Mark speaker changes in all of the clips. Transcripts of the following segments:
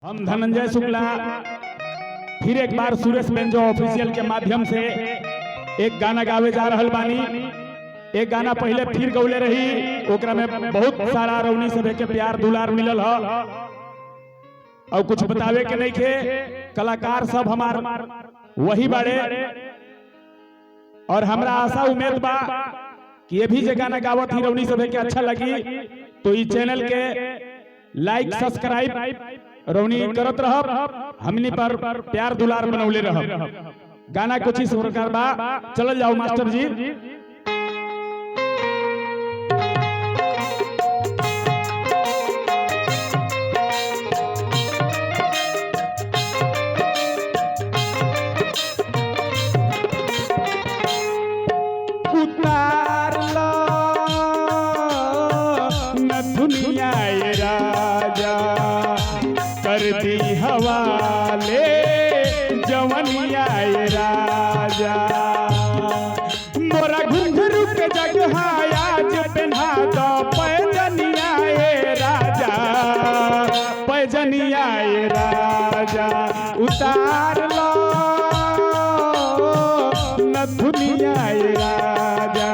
Speaker 1: हम धनंजय शुक्ला फिर एक बार सुरेश बेंजो ऑफिशियल के माध्यम से एक गाना गावे जा रहल बानी। एक गाना पहले फिर गौले रही, ओकरा में बहुत सारा रौनी सभे के प्यार दुलार मिलल ह और कुछ बतावे के नहीं के। कलाकार सब हमार वही बाड़े और हमरा आशा उम्मीद बा कि ये भी जे गाना गावत ही रौनी सभे के अच्छा लगी, तो इस चैनल के लाइक सब्सक्राइब रौनी करत रहब, हमनी पर प्यार दुलार बनौले रहब। गाना कुछ इस प्रकार बा, चल जाओ मास्टर जी। उतार लो न दुनिया ये राजा, कर दी हवाले जवनिया ये राजा। मोरा घुंघरू के जगह आज पहना दो पैजनिया ये राजा, पैजनिया ये राजा। उतार लो न दुनिया ये राजा।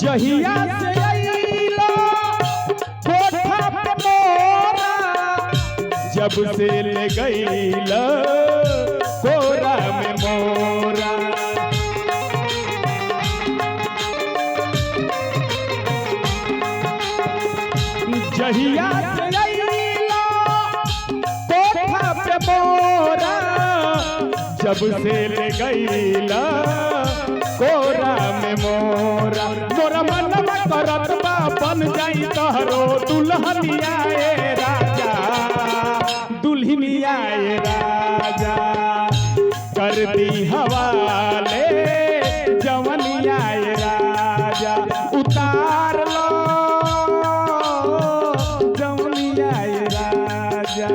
Speaker 1: जहिया से अइलो कोठा पे मोरा, जब से ले गइल कोरा में मोरा। जहिया से अइलो कोठा पे मोरा, जब से ले गइल कोरा में मोरा। मोरा मनवा करत बा बन जाई तहरो दुल्हनिया ए राजा, दुल्हनिया ए राजा। कर दी हवाले जवनिया ए राजा। उतार लो जवनिया ए राजा।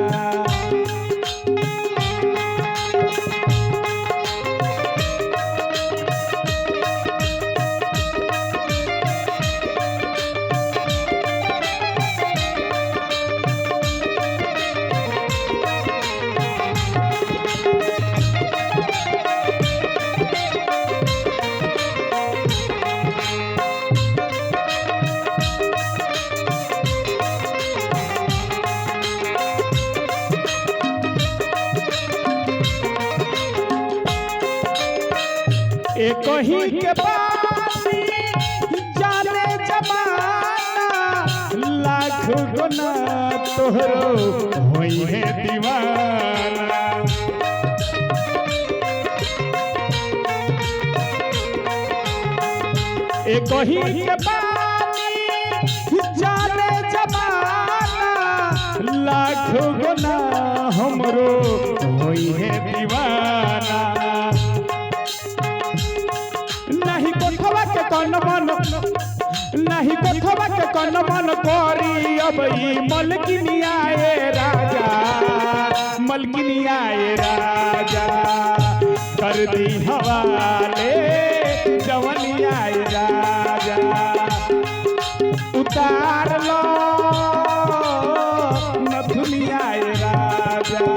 Speaker 1: एक ही के बासी जाने जमाना, लाख गुना तोहरो होई है दीवाना। एक ही के बासी जाने जमाना, लाख गुना हमरो होई है दीवाना। नहीं कोठवा के कौन मन, नहीं कोठवा के कौन मन करी अब ई मलकिनिया ए राजा, मलकिनिया ए राजा। कर दी हवाले जवनिया ए राजा। उतार लो न दुनिया ए राजा।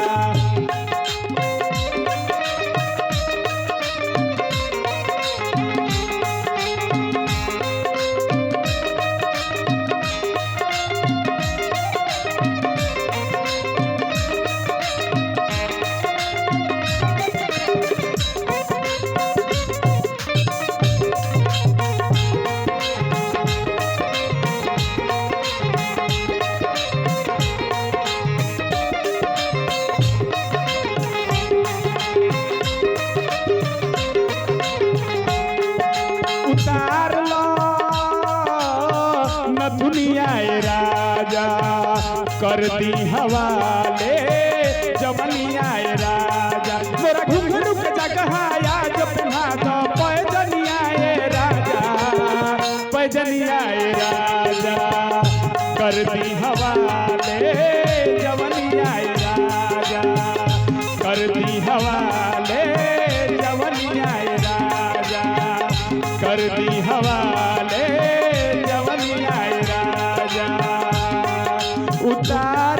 Speaker 1: कर दी हवाले जवनिया ए राजा मोरा घुंघरू के जगह आज पहना दो पैजनिया ए राजा पैजनिया ए राजा कर दी हवाले जवनिया ए राजा कर दी हवाले जवनिया ए राजा कर दी हवाले जवनिया ए राजा उतार